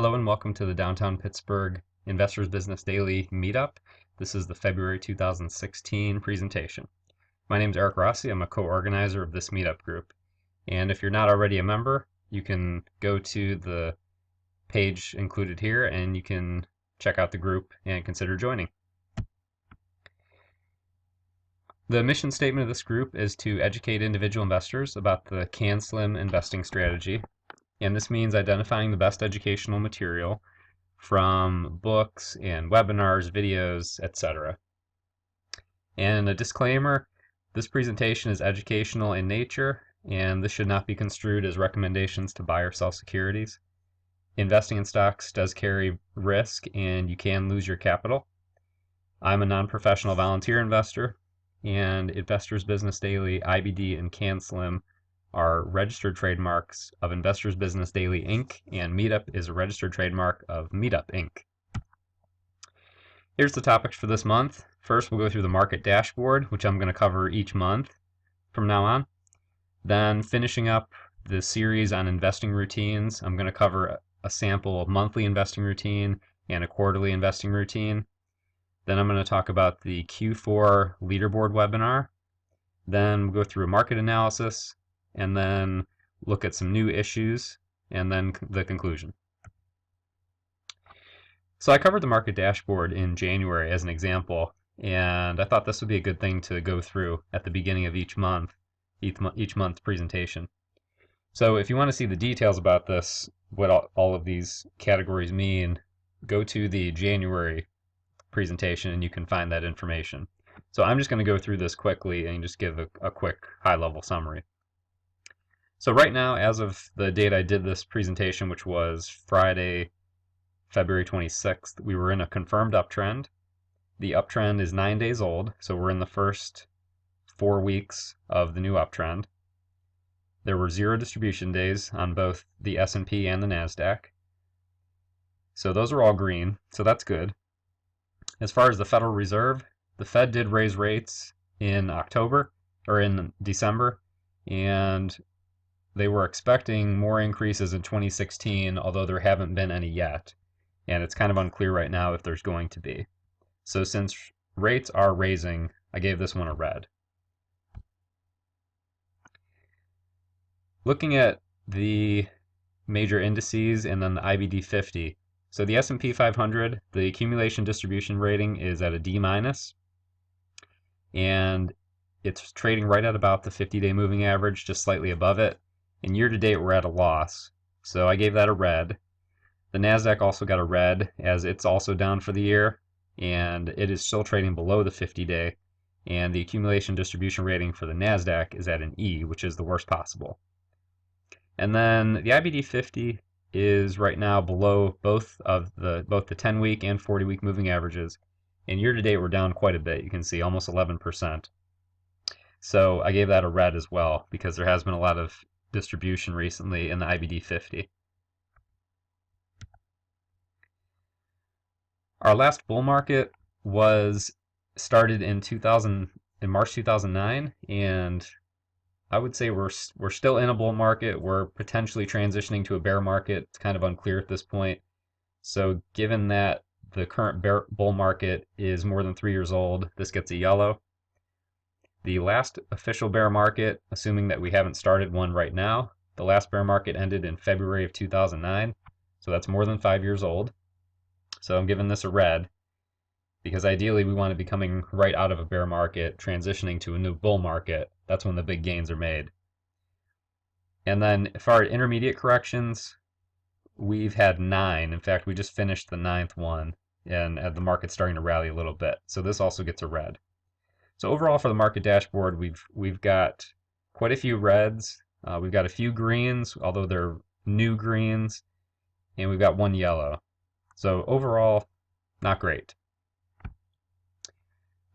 Hello and welcome to the Downtown Pittsburgh Investors Business Daily Meetup. This is the February 2016 presentation. My name is Eric Rossi. I'm a co-organizer of this meetup group. And if you're not already a member, you can go to the page included here and you can check out the group and consider joining. The mission statement of this group is to educate individual investors about the CAN-SLIM investing strategy. And this means identifying the best educational material from books and webinars, videos, etc. And a disclaimer, this presentation is educational in nature, and this should not be construed as recommendations to buy or sell securities. Investing in stocks does carry risk, and you can lose your capital. I'm a non-professional volunteer investor, and Investors Business Daily, IBD, and CAN-SLIM are registered trademarks of Investors Business Daily Inc., and Meetup is a registered trademark of Meetup Inc. Here's the topics for this month. First, we'll go through the market dashboard, which I'm going to cover each month from now on. Then, finishing up the series on investing routines, I'm going to cover a sample of monthly investing routine and a quarterly investing routine. Then I'm going to talk about the Q4 Leaderboard webinar. Then we'll go through a market analysis, and then look at some new issues, and then the conclusion. So I covered the market dashboard in January as an example, and I thought this would be a good thing to go through at the beginning of each month's presentation. So if you want to see the details about this, what all of these categories mean, go to the January presentation and you can find that information. So I'm just going to go through this quickly and just give a quick high-level summary. So right now, as of the date I did this presentation, which was Friday, February 26th, we were in a confirmed uptrend. The uptrend is 9 days old, so we're in the first 4 weeks of the new uptrend. There were 0 distribution days on both the S&P and the NASDAQ. So those are all green, so that's good. As far as the Federal Reserve, the Fed did raise rates in December, and they were expecting more increases in 2016, although there haven't been any yet. And it's kind of unclear right now if there's going to be. So since rates are raising, I gave this one a red. Looking at the major indices and then the IBD 50. So the S&P 500, the accumulation distribution rating is at a D-, and it's trading right at about the 50-day moving average, just slightly above it. And year to date, we're at a loss, so I gave that a red. The NASDAQ also got a red, as it's also down for the year, and it is still trading below the 50-day, and the accumulation distribution rating for the NASDAQ is at an E, which is the worst possible. And then the IBD 50 is right now below both the 10-week and 40-week moving averages, and year to date, we're down quite a bit. You can see almost 11%. So I gave that a red as well, because there has been a lot of distribution recently in the IBD 50. Our last bull market was started in March 2009, and I would say we're still in a bull market. We're potentially transitioning to a bear market. It's kind of unclear at this point. So given that the current bull market is more than 3 years old, this gets a yellow. The last official bear market, assuming that we haven't started one right now, the last bear market ended in February of 2009, so that's more than 5 years old. So I'm giving this a red, because ideally we want to be coming right out of a bear market, transitioning to a new bull market. That's when the big gains are made. And then as far as intermediate corrections, we've had 9. In fact, we just finished the 9th one, and the market's starting to rally a little bit. So this also gets a red. So overall for the market dashboard, we've got quite a few reds. We've got a few greens, although they're new greens, and we've got 1 yellow. So overall, not great.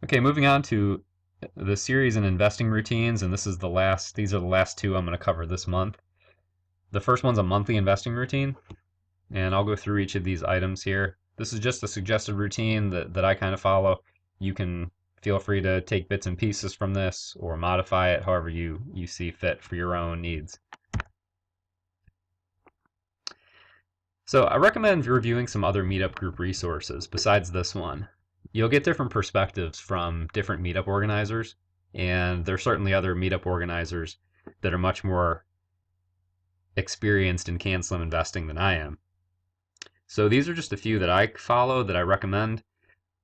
Okay, moving on to the series in investing routines, and these are the last 2 I'm going to cover this month. The first one's a monthly investing routine, and I'll go through each of these items here. This is just a suggested routine that I kind of follow. You can feel free to take bits and pieces from this or modify it however you see fit for your own needs. So I recommend reviewing some other meetup group resources besides this one. You'll get different perspectives from different meetup organizers, and there's certainly other meetup organizers that are much more experienced in CanSlim investing than I am. So these are just a few that I follow that I recommend.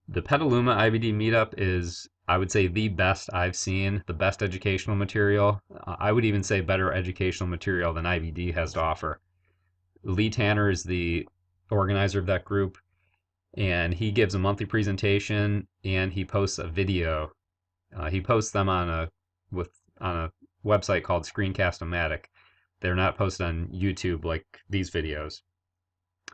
The Petaluma IBD Meetup is, I would say, the best I've seen, the best educational material. I would even say better educational material than IBD has to offer. Lee Tanner is the organizer of that group, and he gives a monthly presentation and he posts a video. He posts them on a website called Screencast-O-Matic. They're not posted on YouTube like these videos.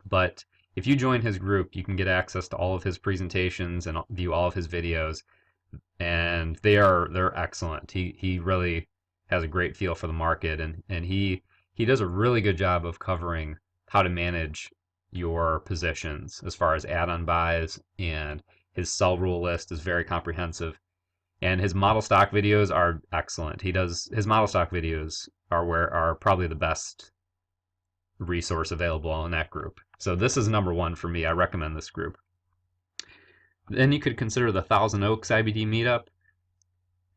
But if you join his group, you can get access to all of his presentations and view all of his videos, and they're excellent. He really has a great feel for the market, and he does a really good job of covering how to manage your positions as far as add-on buys, and his sell rule list is very comprehensive. And his model stock videos are excellent. His model stock videos are probably the best resource available in that group. So this is number one for me. I recommend this group. Then you could consider the Thousand Oaks IBD Meetup.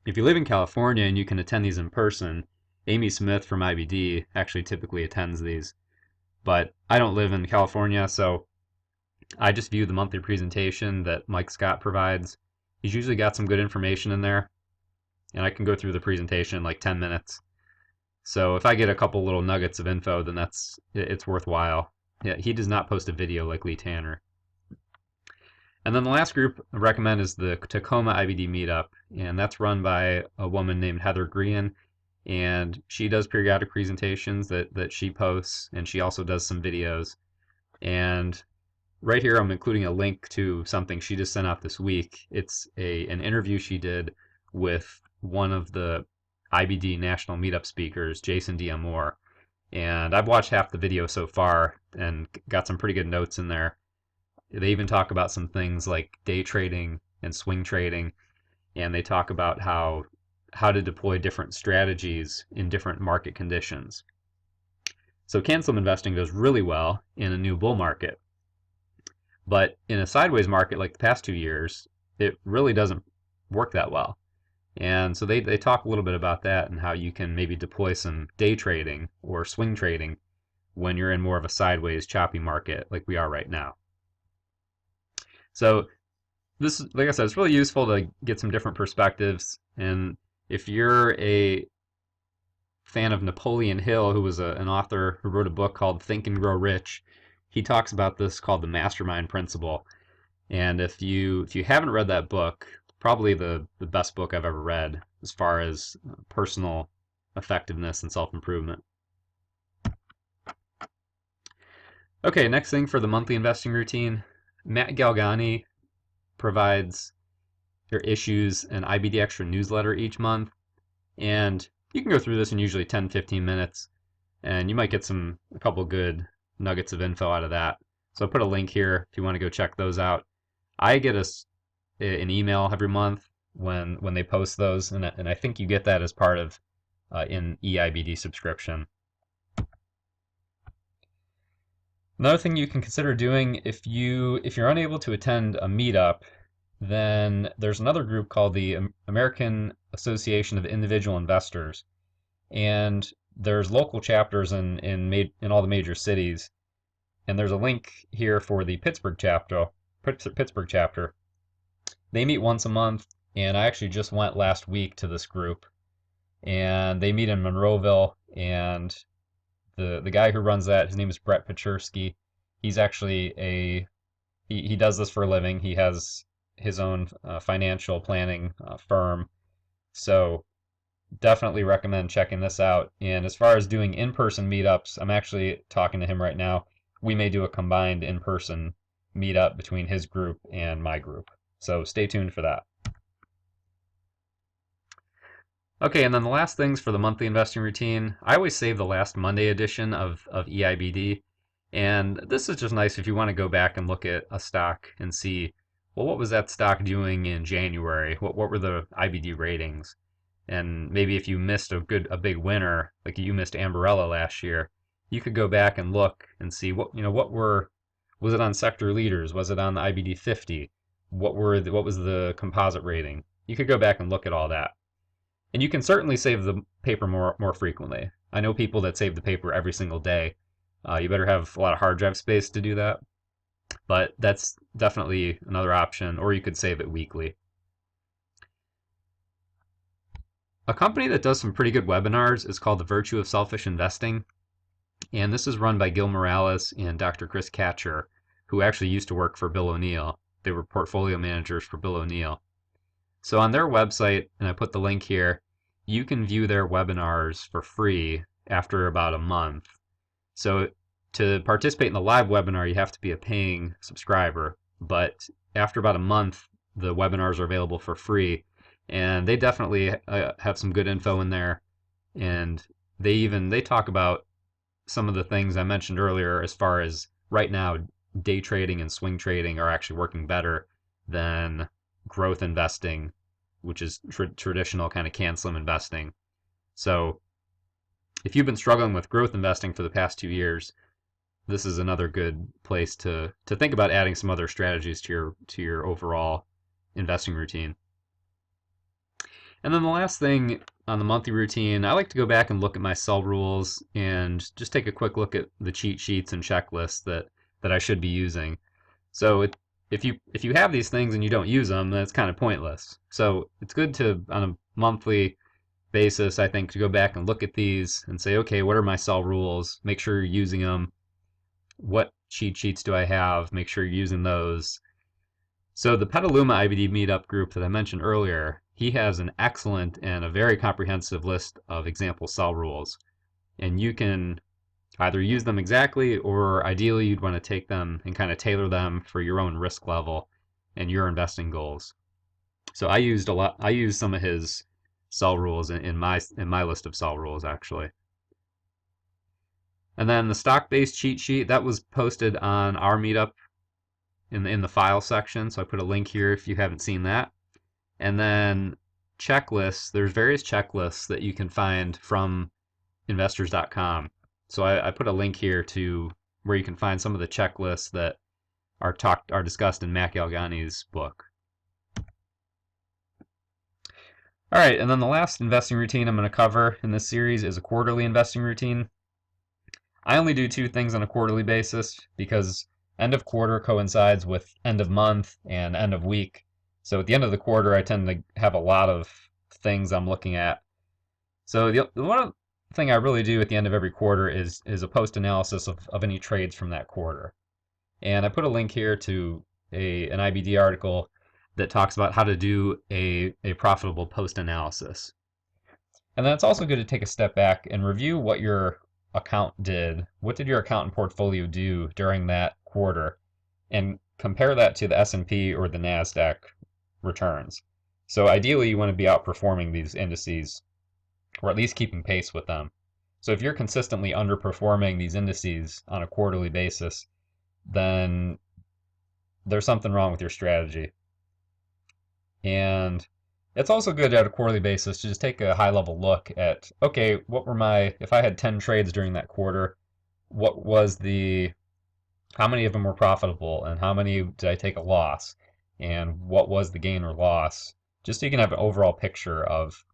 If you live in California and you can attend these in person, Amy Smith from IBD actually typically attends these. But I don't live in California, so I just view the monthly presentation that Mike Scott provides. He's usually got some good information in there, and I can go through the presentation in like 10 minutes. So if I get a couple little nuggets of info, then it's worthwhile. Yeah, he does not post a video like Lee Tanner. And then the last group I recommend is the Tacoma IBD Meetup, and that's run by a woman named Heather Green, and she does periodic presentations that she posts, and she also does some videos. And right here I'm including a link to something she just sent out this week. It's an interview she did with one of the IBD National Meetup speakers, Jason D'Amore. And I've watched half the video so far and got some pretty good notes in there. They even talk about some things like day trading and swing trading, and they talk about how to deploy different strategies in different market conditions. So CanSlim investing goes really well in a new bull market. But in a sideways market like the past 2 years, it really doesn't work that well. And so they talk a little bit about that and how you can maybe deploy some day trading or swing trading when you're in more of a sideways choppy market like we are right now. So this, like I said, it's really useful to get some different perspectives. And if you're a fan of Napoleon Hill, who was an author who wrote a book called Think and Grow Rich, he talks about this called the mastermind principle. And if you haven't read that book, probably the best book I've ever read as far as personal effectiveness and self-improvement. Okay, next thing for the monthly investing routine, Matt Galgani provides their issues an IBD Extra newsletter each month, and you can go through this in usually 10-15 minutes, and you might get a couple good nuggets of info out of that. So I'll put a link here if you want to go check those out. I get an email every month when they post those, and I think you get that as part of an eIBD subscription. Another thing you can consider doing if you're unable to attend a meetup, then there's another group called the American Association of Individual Investors, and there's local chapters in all the major cities, and there's a link here for the Pittsburgh chapter. They meet once a month, and I actually just went last week to this group, and they meet in Monroeville, and the guy who runs that, his name is Brett Pachursky. He's actually he does this for a living. He has his own financial planning firm. So definitely recommend checking this out. And as far as doing in-person meetups, I'm actually talking to him right now. We may do a combined in-person meetup between his group and my group. So stay tuned for that. Okay, and then the last things for the monthly investing routine, I always save the last Monday edition of eIBD, and this is just nice if you want to go back and look at a stock and see, well, what was that stock doing in January? What were the IBD ratings? And maybe if you missed a big winner, like you missed Ambarella last year, you could go back and look and see was it on sector leaders? Was it on the IBD 50? What was the composite rating? You could go back and look at all that. And you can certainly save the paper more frequently. I know people that save the paper every single day. You better have a lot of hard drive space to do that, but that's definitely another option, or you could save it weekly. A company that does some pretty good webinars is called The Virtue of Selfish Investing, and this is run by Gil Morales and Dr. Chris Katcher, who actually used to work for Bill O'Neill. They were portfolio managers for Bill O'Neill. So on their website, and I put the link here, you can view their webinars for free after about a month. So to participate in the live webinar, you have to be a paying subscriber, but after about a month, the webinars are available for free, and they definitely have some good info in there, and they talk about some of the things I mentioned earlier as far as right now day trading and swing trading are actually working better than growth investing, which is traditional kind of CAN-SLIM investing. So if you've been struggling with growth investing for the past 2 years, this is another good place to think about adding some other strategies to your overall investing routine. And then the last thing on the monthly routine, I like to go back and look at my sell rules and just take a quick look at the cheat sheets and checklists that I should be using. So if you have these things and you don't use them, then it's kind of pointless. So it's good to, on a monthly basis, I think, to go back and look at these and say, okay, what are my sell rules? Make sure you're using them. What cheat sheets do I have? Make sure you're using those. So the Petaluma IBD Meetup group that I mentioned earlier, he has an excellent and a very comprehensive list of example sell rules. And you can either use them exactly, or ideally you'd want to take them and kind of tailor them for your own risk level and your investing goals. So I used some of his sell rules in my list of sell rules, actually. And then the stock-based cheat sheet, that was posted on our meetup in the file section, so I put a link here if you haven't seen that. And then checklists, there's various checklists that you can find from investors.com. So I put a link here to where you can find some of the checklists that are discussed in Mac Yalgani's book. All right, and then the last investing routine I'm going to cover in this series is a quarterly investing routine. I only do 2 things on a quarterly basis because end of quarter coincides with end of month and end of week. So at the end of the quarter, I tend to have a lot of things I'm looking at. So the one thing I really do at the end of every quarter is a post analysis of any trades from that quarter. And I put a link here to an IBD article that talks about how to do a profitable post analysis. And then it's also good to take a step back and review what your account did. What did your account and portfolio do during that quarter? And compare that to the S&P or the NASDAQ returns. So ideally you want to be outperforming these indices, or at least keeping pace with them. So if you're consistently underperforming these indices on a quarterly basis, then there's something wrong with your strategy. And it's also good at a quarterly basis to just take a high level look at, okay, if I had 10 trades during that quarter, how many of them were profitable and how many did I take a loss? And what was the gain or loss? Just so you can have an overall picture of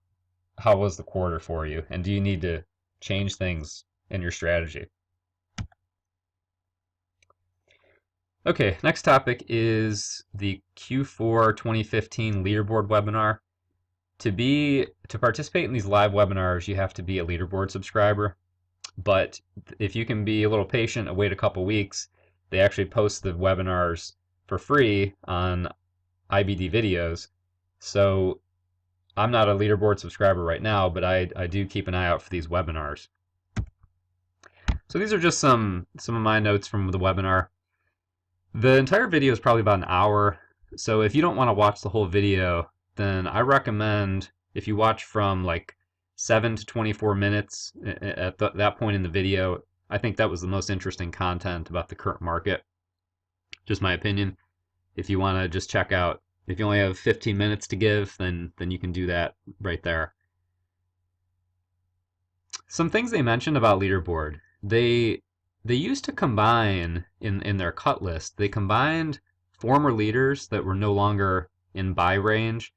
how was the quarter for you, and do you need to change things in your strategy? Okay, next topic is the Q4 2015 Leaderboard webinar. To participate in these live webinars, you have to be a Leaderboard subscriber. But if you can be a little patient and wait a couple weeks, they actually post the webinars for free on IBD videos. So I'm not a Leaderboard subscriber right now, but I do keep an eye out for these webinars. So these are just some of my notes from the webinar. The entire video is probably about an hour, so if you don't want to watch the whole video, then I recommend if you watch from like 7 to 24 minutes at that point in the video. I think that was the most interesting content about the current market. Just my opinion. If you want to just check out, if you only have 15 minutes to give, then you can do that right there. Some things they mentioned about Leaderboard. they they used to combine in their cut list. They combined former leaders that were no longer in buy range,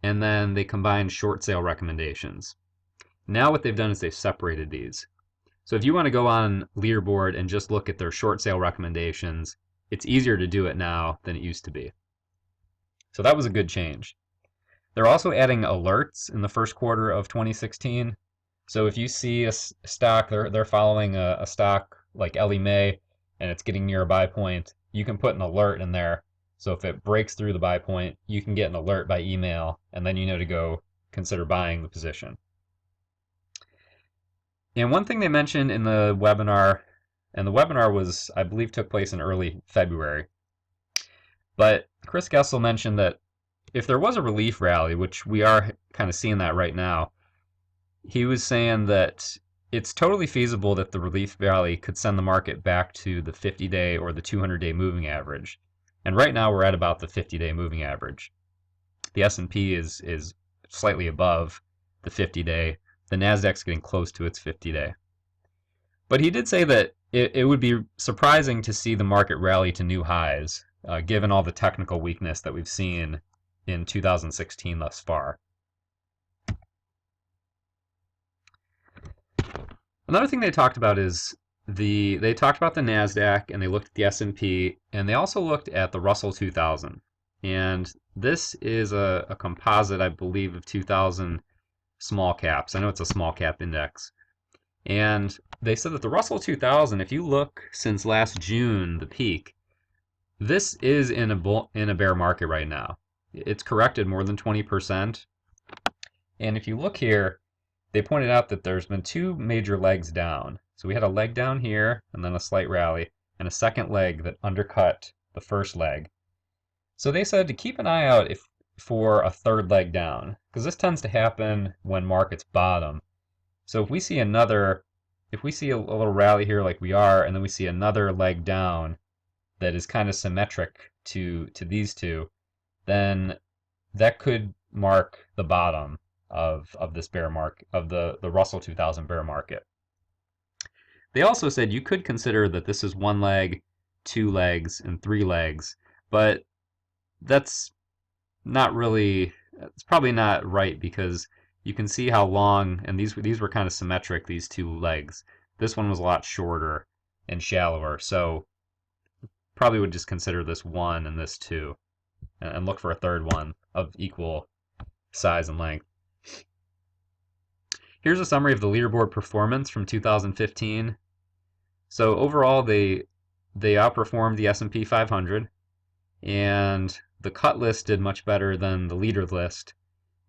and then they combined short sale recommendations. Now what they've done is they've separated these. So if you want to go on Leaderboard and just look at their short sale recommendations, it's easier to do it now than it used to be. So that was a good change. They're also adding alerts in the first quarter of 2016. So if you see a stock, they're following a stock like Ellie Mae, and it's getting near a buy point, you can put an alert in there. So if it breaks through the buy point, you can get an alert by email, and then you know to go consider buying the position. And one thing they mentioned in the webinar, and the webinar was, I believe, took place in early February, but Chris Gessel mentioned that if there was a relief rally, which we are kind of seeing that right now, he was saying that it's totally feasible that the relief rally could send the market back to the 50-day or the 200-day moving average. And right now we're at about the 50-day moving average. The S&P is slightly above the 50-day. The Nasdaq's getting close to its 50-day. But he did say that it would be surprising to see the market rally to new highs, given all the technical weakness that we've seen in 2016 thus far. Another thing they talked about is they talked about the Nasdaq, and they looked at the S&P, and they also looked at the Russell 2000. And this is a composite, I believe, of 2,000 small caps. I know it's a small cap index. And they said that the Russell 2000, if you look since last June, the peak, this is in a bear market right now. It's corrected more than 20%. And if you look here, they pointed out that there's been two major legs down. So we had a leg down here, and then a slight rally, and a second leg that undercut the first leg. So they said to keep an eye out for a third leg down, because this tends to happen when markets bottom. So if we see a little rally here like we are, and then we see another leg down that is kind of symmetric to these two, then that could mark the bottom of this bear market, of the Russell 2000 bear market. They also said you could consider that this is one leg, two legs, and three legs, but that's not really, it's probably not right, because you can see how long, and these were kind of symmetric, these two legs. This one was a lot shorter and shallower, so probably would just consider this one and this two, and look for a third one of equal size and length. Here's a summary of the Leaderboard performance from 2015. So overall, they outperformed the S&P 500, and the cut list did much better than the leader list,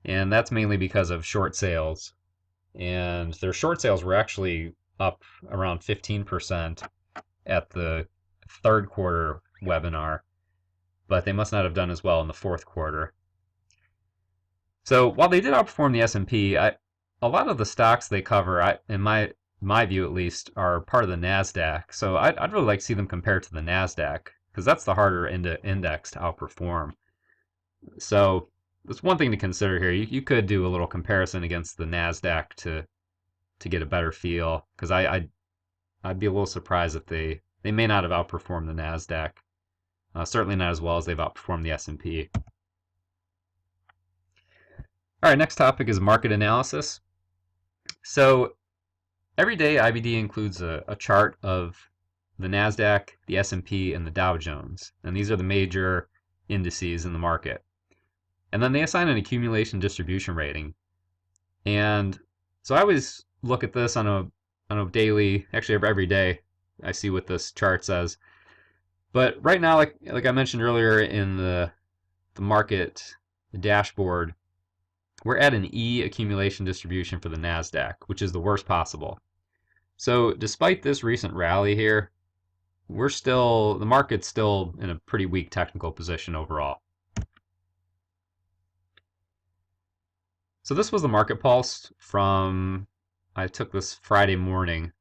and that's mainly because of short sales. And their short sales were actually up around 15% at the third quarter webinar, but they must not have done as well in the fourth quarter. So while they did outperform the S&P, a lot of the stocks they cover, in my view at least, are part of the Nasdaq. So I'd really like to see them compared to the Nasdaq, because that's the harder index to outperform. So that's one thing to consider here. You could do a little comparison against the Nasdaq to get a better feel, because I'd be a little surprised if they may not have outperformed the Nasdaq. Certainly not as well as they've outperformed the S&P. All right, next topic is market analysis. So every day IBD includes a chart of the Nasdaq, the S&P, and the Dow Jones, and these are the major indices in the market. And then they assign an accumulation distribution rating. And so I always look at this on a daily, actually every day, I see what this chart says. But right now, like I mentioned earlier in the market dashboard, we're at an E accumulation distribution for the Nasdaq, which is the worst possible. So despite this recent rally here, the market's still in a pretty weak technical position overall. So this was the market pulse I took this Friday morning,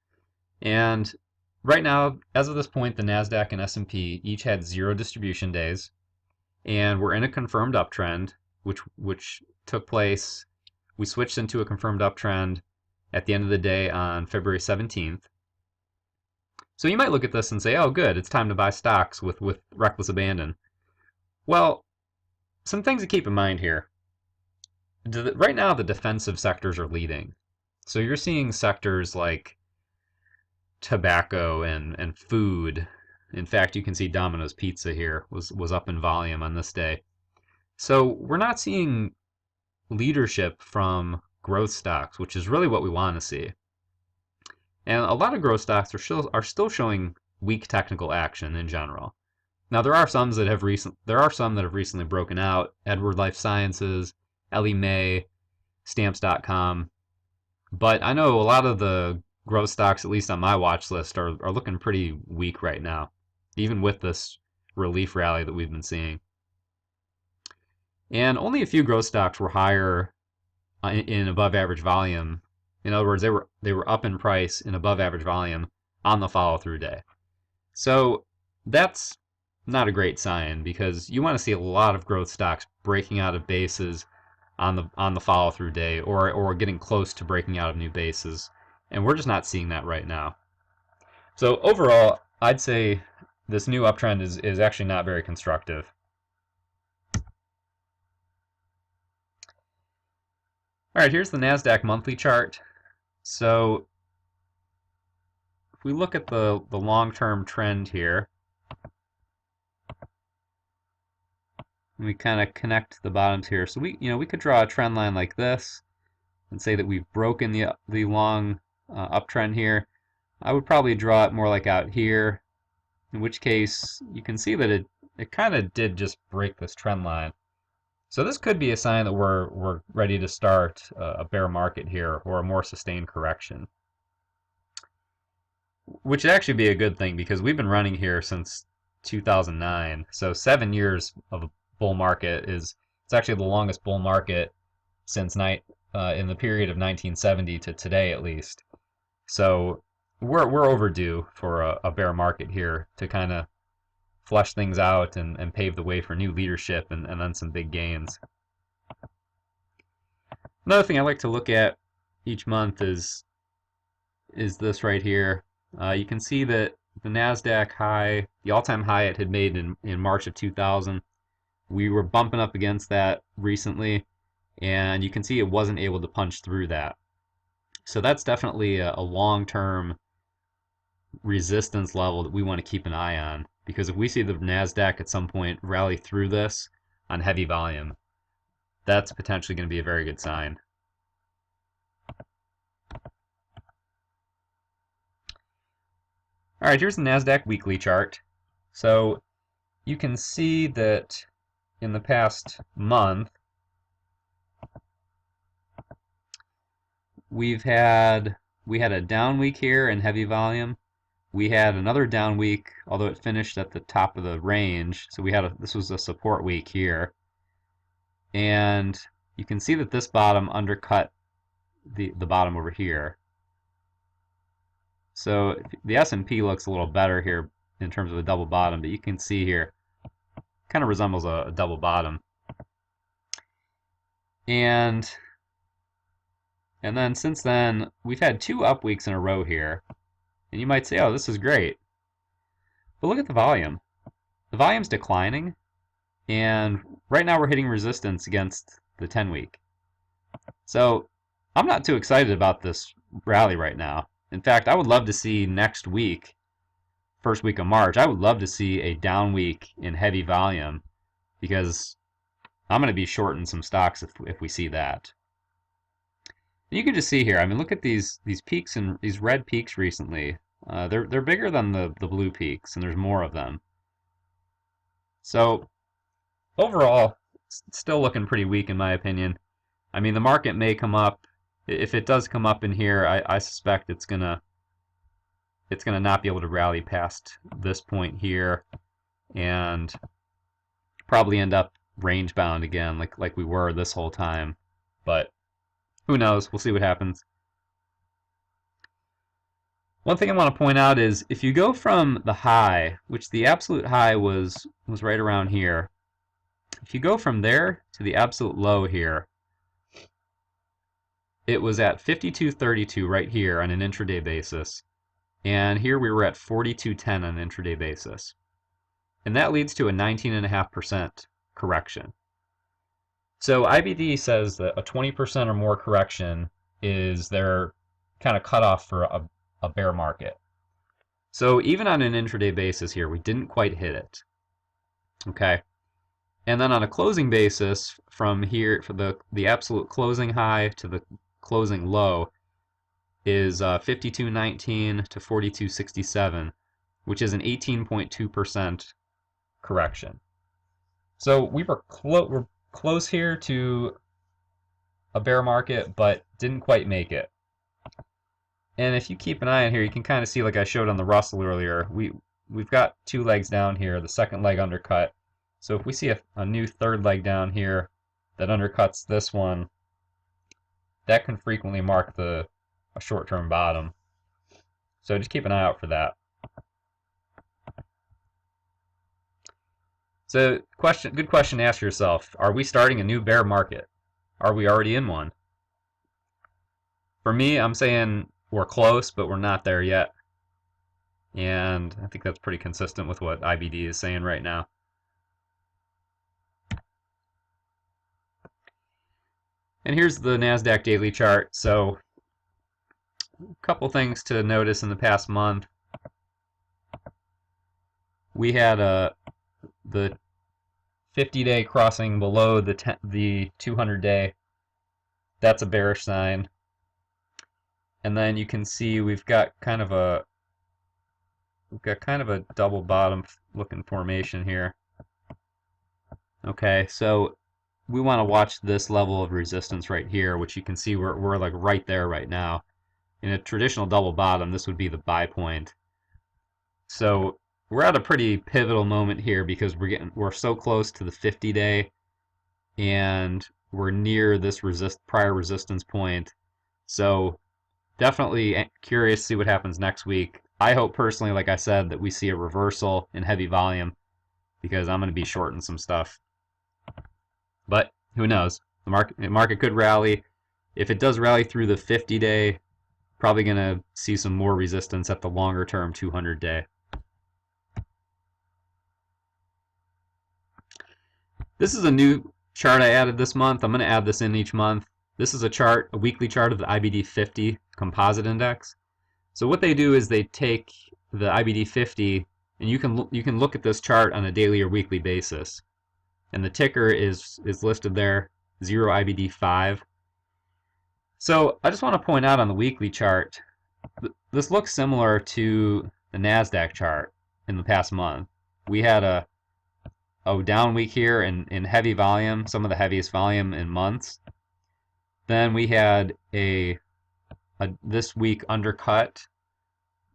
and right now, as of this point, the Nasdaq and S&P each had 0 distribution days, and we're in a confirmed uptrend, which took place. We switched into a confirmed uptrend at the end of the day on February 17th. So you might look at this and say, oh, good, it's time to buy stocks with reckless abandon. Well, some things to keep in mind here. Right now, the defensive sectors are leading. So you're seeing sectors like tobacco and food. In fact, you can see Domino's Pizza here was up in volume on this day. So we're not seeing leadership from growth stocks, which is really what we want to see. And a lot of growth stocks are still showing weak technical action in general. Now there are some that have recently broken out. Edward Life Sciences, Ellie Mae, Stamps.com. But I know a lot of the growth stocks, at least on my watch list, are looking pretty weak right now, even with this relief rally that we've been seeing. And only a few growth stocks were higher in above average volume. In other words, they were up in price in above average volume on the follow through day. So that's not a great sign, because you want to see a lot of growth stocks breaking out of bases on the follow through day, or getting close to breaking out of new bases, and we're just not seeing that right now. So overall, I'd say this new uptrend is actually not very constructive. All right, here's the NASDAQ monthly chart. So if we look at the long-term trend here, we kind of connect the bottoms here. So we could draw a trend line like this and say that we've broken the long uptrend here. I would probably draw it more like out here, in which case you can see that it kind of did just break this trend line. So this could be a sign that we're ready to start a bear market here, or a more sustained correction, which would actually be a good thing, because we've been running here since 2009. So 7 years of a bull market it's actually the longest bull market since in the period of 1970 to today, at least. So we're overdue for a bear market here to kind of flesh things out and pave the way for new leadership and then some big gains. Another thing I like to look at each month is this right here. You can see that the NASDAQ high, the all-time high it had made in March of 2000, we were bumping up against that recently, and you can see it wasn't able to punch through that. So that's definitely a long-term resistance level that we want to keep an eye on, because if we see the NASDAQ at some point rally through this on heavy volume, that's potentially going to be a very good sign. All right, here's the NASDAQ weekly chart. So you can see that in the past month, we had a down week here in heavy volume. We had another down week, although it finished at the top of the range. So this was a support week here. And you can see that this bottom undercut the bottom over here. So the S&P looks a little better here in terms of a double bottom, but you can see here, kind of resembles a double bottom. And then since then, we've had 2 up weeks in a row here. And you might say, oh, this is great. But look at the volume. The volume's declining, and right now we're hitting resistance against the 10-week. So I'm not too excited about this rally right now. In fact, I would love to see next week, first week of March, I would love to see a down week in heavy volume, because I'm going to be shorting some stocks if we see that. And you can just see here, I mean, look at these peaks, and these red peaks recently. They're bigger than the blue peaks, and there's more of them. So overall, it's still looking pretty weak in my opinion. I mean, the market may come up. If it does come up in here, I suspect it's gonna not be able to rally past this point here, and probably end up range bound again, like we were this whole time. But who knows? We'll see what happens. One thing I want to point out is, if you go from the high, which the absolute high was right around here, if you go from there to the absolute low here, it was at 52.32 right here on an intraday basis. And here we were at 42.10 on an intraday basis. And that leads to a 19.5% correction. So IBD says that a 20% or more correction is their kind of cutoff for a bear market. So even on an intraday basis here, we didn't quite hit it. Okay. And then on a closing basis, from here, for the absolute closing high to the closing low, is 52.19 to 42.67, which is an 18.2% correction. So we're close here to a bear market, but didn't quite make it. And if you keep an eye on here, you can kind of see, like I showed on the Russell earlier, we've got two legs down here, the second leg undercut. So if we see a new third leg down here that undercuts this one, that can frequently mark a short-term bottom. So just keep an eye out for that. So good question to ask yourself, are we starting a new bear market? Are we already in one? For me, I'm saying we're close, but we're not there yet. And I think that's pretty consistent with what IBD is saying right now. And here's the NASDAQ daily chart. So a couple things to notice in the past month. We had the 50-day crossing below the 200-day. That's a bearish sign. And then you can see we've got kind of a double bottom looking formation here. Okay, so we want to watch this level of resistance right here, which you can see we're like right there right now. In a traditional double bottom, this would be the buy point. So we're at a pretty pivotal moment here because we're so close to the 50-day, and we're near this prior resistance point. So definitely curious to see what happens next week. I hope personally, like I said, that we see a reversal in heavy volume because I'm going to be shorting some stuff. But who knows? The market could rally. If it does rally through the 50-day, probably going to see some more resistance at the longer term 200-day. This is a new chart I added this month. I'm going to add this in each month. This is a weekly chart of the IBD 50 composite index. So what they do is they take the IBD 50, and you can look at this chart on a daily or weekly basis. And the ticker is listed there, 0IBD5. So I just want to point out on the weekly chart, this looks similar to the NASDAQ chart in the past month. We had a down week here in heavy volume, some of the heaviest volume in months. Then we had this week undercut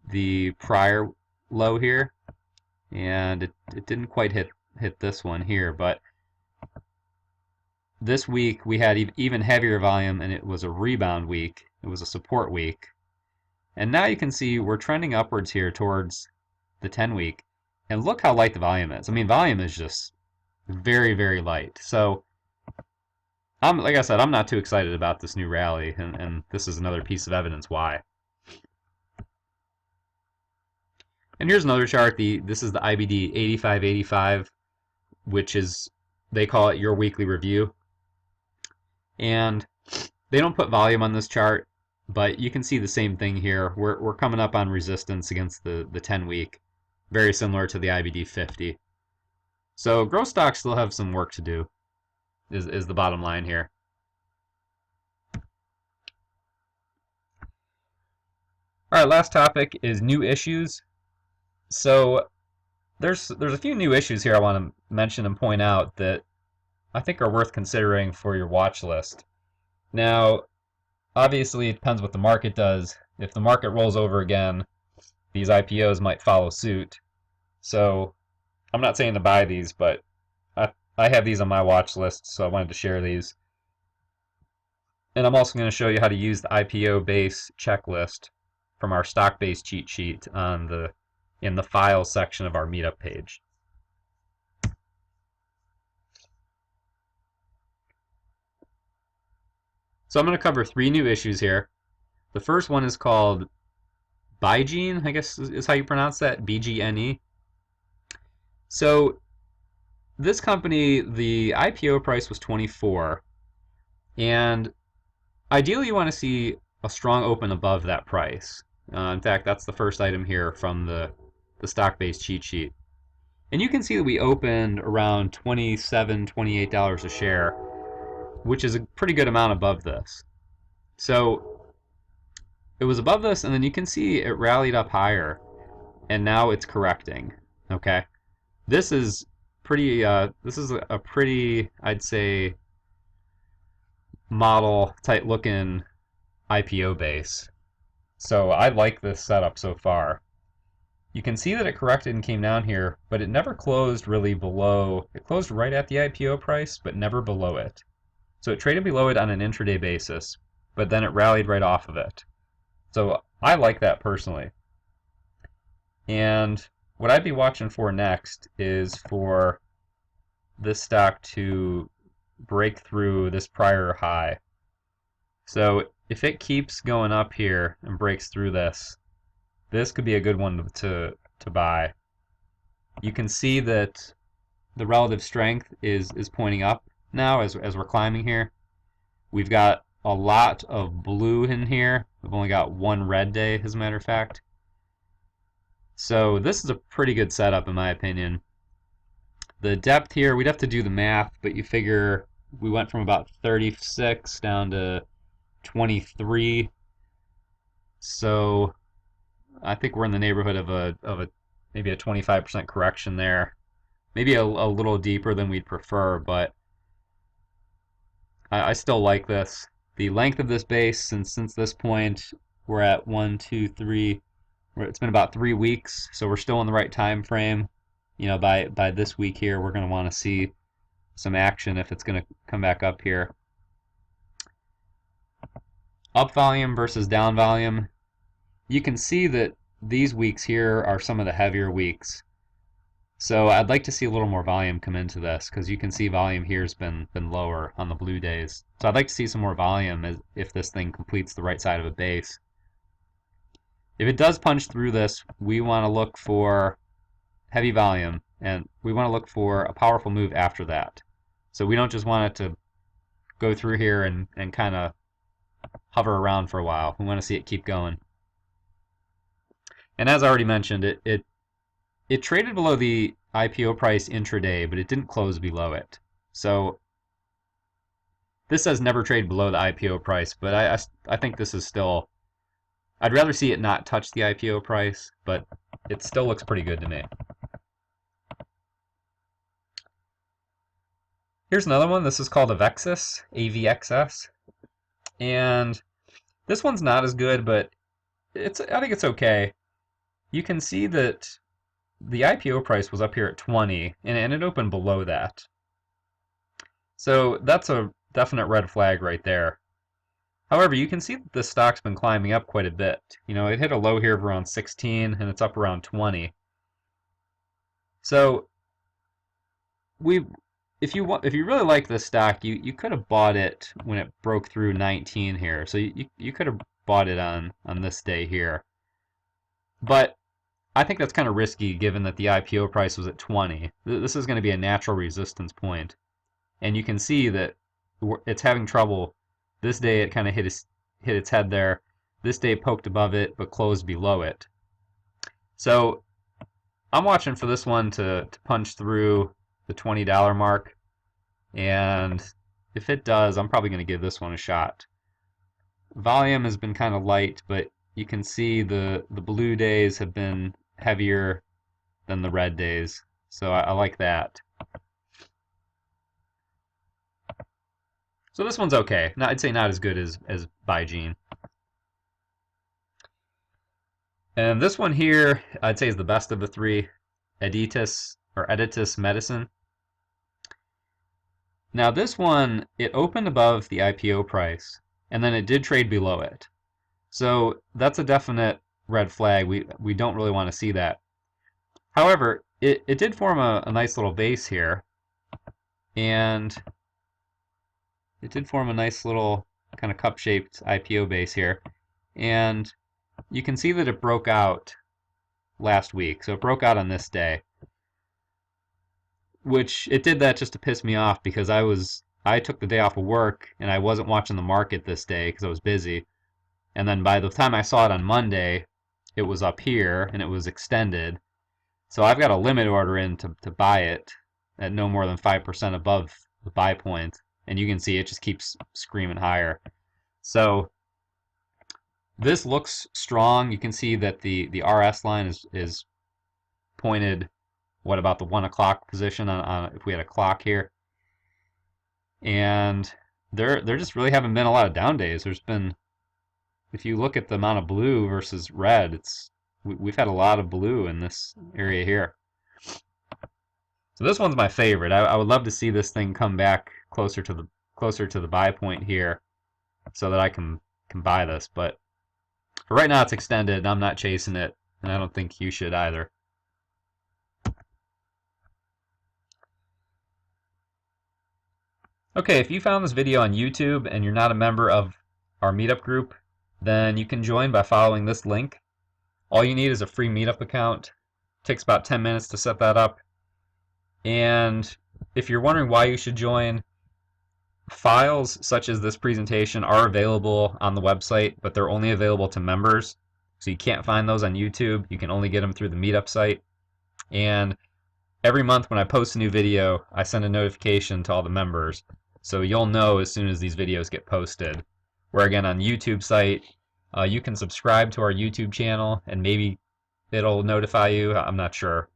the prior low here, and it didn't quite hit this one here, but this week we had even heavier volume, and it was a rebound week. It was a support week. And now you can see we're trending upwards here towards the 10-week. And look how light the volume is. I mean, volume is just very, very light. So, like I said, I'm not too excited about this new rally, and this is another piece of evidence why. And here's another chart. This is the IBD 8585, which is, they call it your weekly review. And they don't put volume on this chart, but you can see the same thing here. We're coming up on resistance against the 10-week, very similar to the IBD 50. So growth stocks still have some work to do, is the bottom line here. All right, last topic is new issues. So there's a few new issues here I want to mention and point out that I think are worth considering for your watch list. Now, obviously, it depends what the market does. If the market rolls over again, these IPOs might follow suit. So I'm not saying to buy these, but I have these on my watch list, so I wanted to share these. And I'm also going to show you how to use the IPO base checklist from our stock-based cheat sheet in the files section of our Meetup page. So I'm going to cover 3 new issues here. The first one is called Bygene, I guess is how you pronounce that, BGNE. So this company, the IPO price was 24, and ideally you want to see a strong open above that price. In fact, that's the first item here from the stock-based cheat sheet. And you can see that we opened around $27, $28 a share, which is a pretty good amount above this. So it was above this, and then you can see it rallied up higher, and now it's correcting. Okay, this is pretty. This is a pretty, I'd say, model type looking IPO base. So I like this setup so far. You can see that it corrected and came down here, but it never closed really below. It closed right at the IPO price, but never below it. So it traded below it on an intraday basis, but then it rallied right off of it. So I like that personally. And what I'd be watching for next is for this stock to break through this prior high. So if it keeps going up here and breaks through this, this could be a good one to buy. You can see that the relative strength is pointing up now as we're climbing here. We've got a lot of blue in here. We've only got one red day, as a matter of fact. So this is a pretty good setup in my opinion. The depth here, we'd have to do the math, but you figure we went from about 36 down to 23. So I think we're in the neighborhood of a maybe a 25% correction there. Maybe a little deeper than we'd prefer, but I still like this. The length of this base, since this point, we're at 1, 2, 3. It's been about 3 weeks, so we're still in the right time frame. You know, by this week here, we're going to want to see some action if it's going to come back up here. Up volume versus down volume. You can see that these weeks here are some of the heavier weeks. So I'd like to see a little more volume come into this, because you can see volume here has been lower on the blue days. So I'd like to see some more volume if this thing completes the right side of a base. If it does punch through this, we want to look for heavy volume, and we want to look for a powerful move after that. So we don't just want it to go through here and kind of hover around for a while. We want to see it keep going. And as I already mentioned, it traded below the IPO price intraday, but it didn't close below it. So this says never trade below the IPO price, but I think this is still, I'd rather see it not touch the IPO price, but it still looks pretty good to me. Here's another one. This is called Avexis, AVXS. And this one's not as good, but I think it's okay. You can see that the IPO price was up here at 20, and it opened below that. So that's a definite red flag right there. However, you can see that the stock's been climbing up quite a bit. You know, it hit a low here of around 16, and it's up around 20. So if you really like this stock, you could have bought it when it broke through 19 here. So you could have bought it on this day here. But I think that's kind of risky given that the IPO price was at 20. This is going to be a natural resistance point. And you can see that it's having trouble. This day it kind of hit its head there. This day it poked above it but closed below it. So I'm watching for this one to punch through the $20 mark. And if it does, I'm probably going to give this one a shot. Volume has been kind of light, but you can see the blue days have been heavier than the red days. So I like that. So this one's okay. I'd say not as good as Bygene. And this one here, I'd say is the best of the three. Editas Medicine. Now this one, it opened above the IPO price, and then it did trade below it. So that's a definite red flag. We don't really want to see that. However, it did form a nice little base here, and it did form a nice little kind of cup-shaped IPO base here. And you can see that it broke out last week. So it broke out on this day, which it did that just to piss me off because I took the day off of work and I wasn't watching the market this day because I was busy. And then by the time I saw it on Monday, it was up here and it was extended. So I've got a limit order in to buy it at no more than 5% above the buy point. And you can see it just keeps screaming higher. So this looks strong. You can see that the RS line is pointed, what about the 1 o'clock position on if we had a clock here. And there just really haven't been a lot of down days. There's been, if you look at the amount of blue versus red, we've had a lot of blue in this area here. So this one's my favorite. I would love to see this thing come back closer to the buy point here so that I can buy this. But for right now it's extended and I'm not chasing it, and I don't think you should either. Okay, if you found this video on YouTube and you're not a member of our meetup group, then you can join by following this link. All you need is a free meetup account. It takes about 10 minutes to set that up. And if you're wondering why you should join, files such as this presentation are available on the website, but they're only available to members. So you can't find those on YouTube. You can only get them through the meetup site. And every month when I post a new video, I send a notification to all the members. So you'll know as soon as these videos get posted. Where again, on YouTube site, you can subscribe to our YouTube channel and maybe it'll notify you. I'm not sure.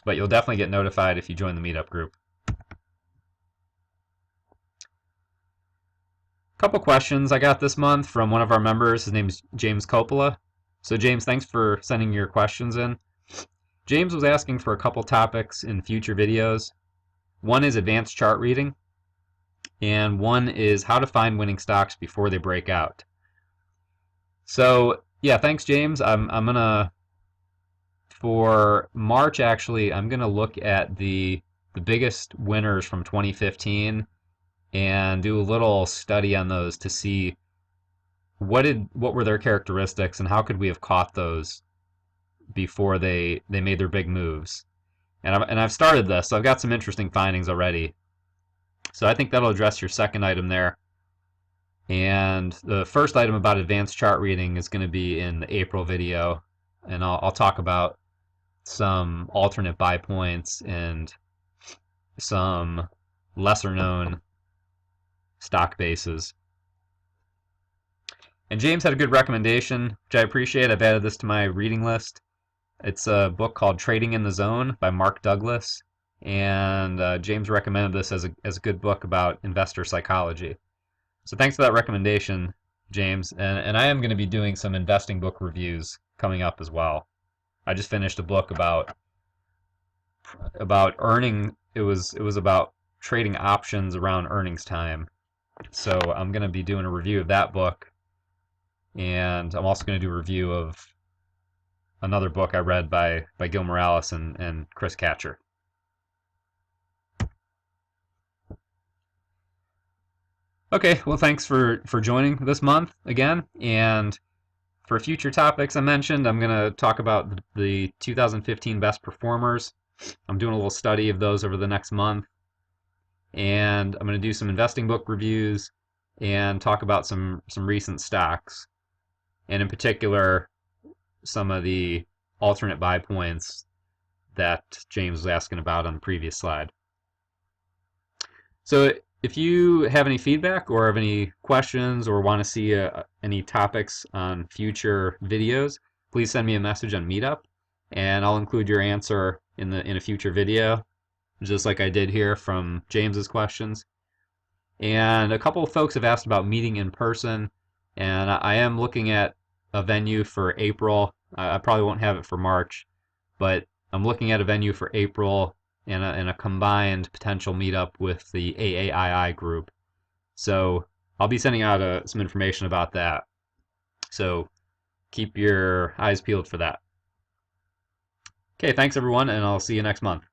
But you'll definitely get notified if you join the meetup group. Couple questions I got this month from one of our members. His name's James Coppola. So James, thanks for sending your questions in. James was asking for a couple topics in future videos. One is advanced chart reading, and one is how to find winning stocks before they break out. So yeah, thanks James. I'm gonna, for March actually, I'm gonna look at the biggest winners from 2015 and do a little study on those to see what were their characteristics and how could we have caught those before they made their big moves. And I've started this, so I've got some interesting findings already. So I think that'll address your second item there. And the first item about advanced chart reading is going to be in the April video, and I'll talk about some alternate buy points and some lesser known stock bases. And James had a good recommendation, which I appreciate. I've added this to my reading list. It's a book called Trading in the Zone by Mark Douglas, and James recommended this as a good book about investor psychology. So thanks for that recommendation, James. And I am going to be doing some investing book reviews coming up as well. I just finished a book about earning. It was about trading options around earnings time. So I'm going to be doing a review of that book, and I'm also going to do a review of another book I read by Gil Morales and Chris Katcher. Okay, well thanks for joining this month again, and for future topics I mentioned, I'm going to talk about the 2015 best performers. I'm doing a little study of those over the next month, and I'm going to do some investing book reviews and talk about some recent stocks, and in particular some of the alternate buy points that James was asking about on the previous slide. So if you have any feedback or have any questions or want to see any topics on future videos, please send me a message on Meetup, and I'll include your answer in a future video, just like I did here from James's questions. And a couple of folks have asked about meeting in person, and I am looking at a venue for April. I probably won't have it for March, but I'm looking at a venue for April and a combined potential meetup with the AAII group. So I'll be sending out some information about that. So keep your eyes peeled for that. Okay, thanks everyone, and I'll see you next month.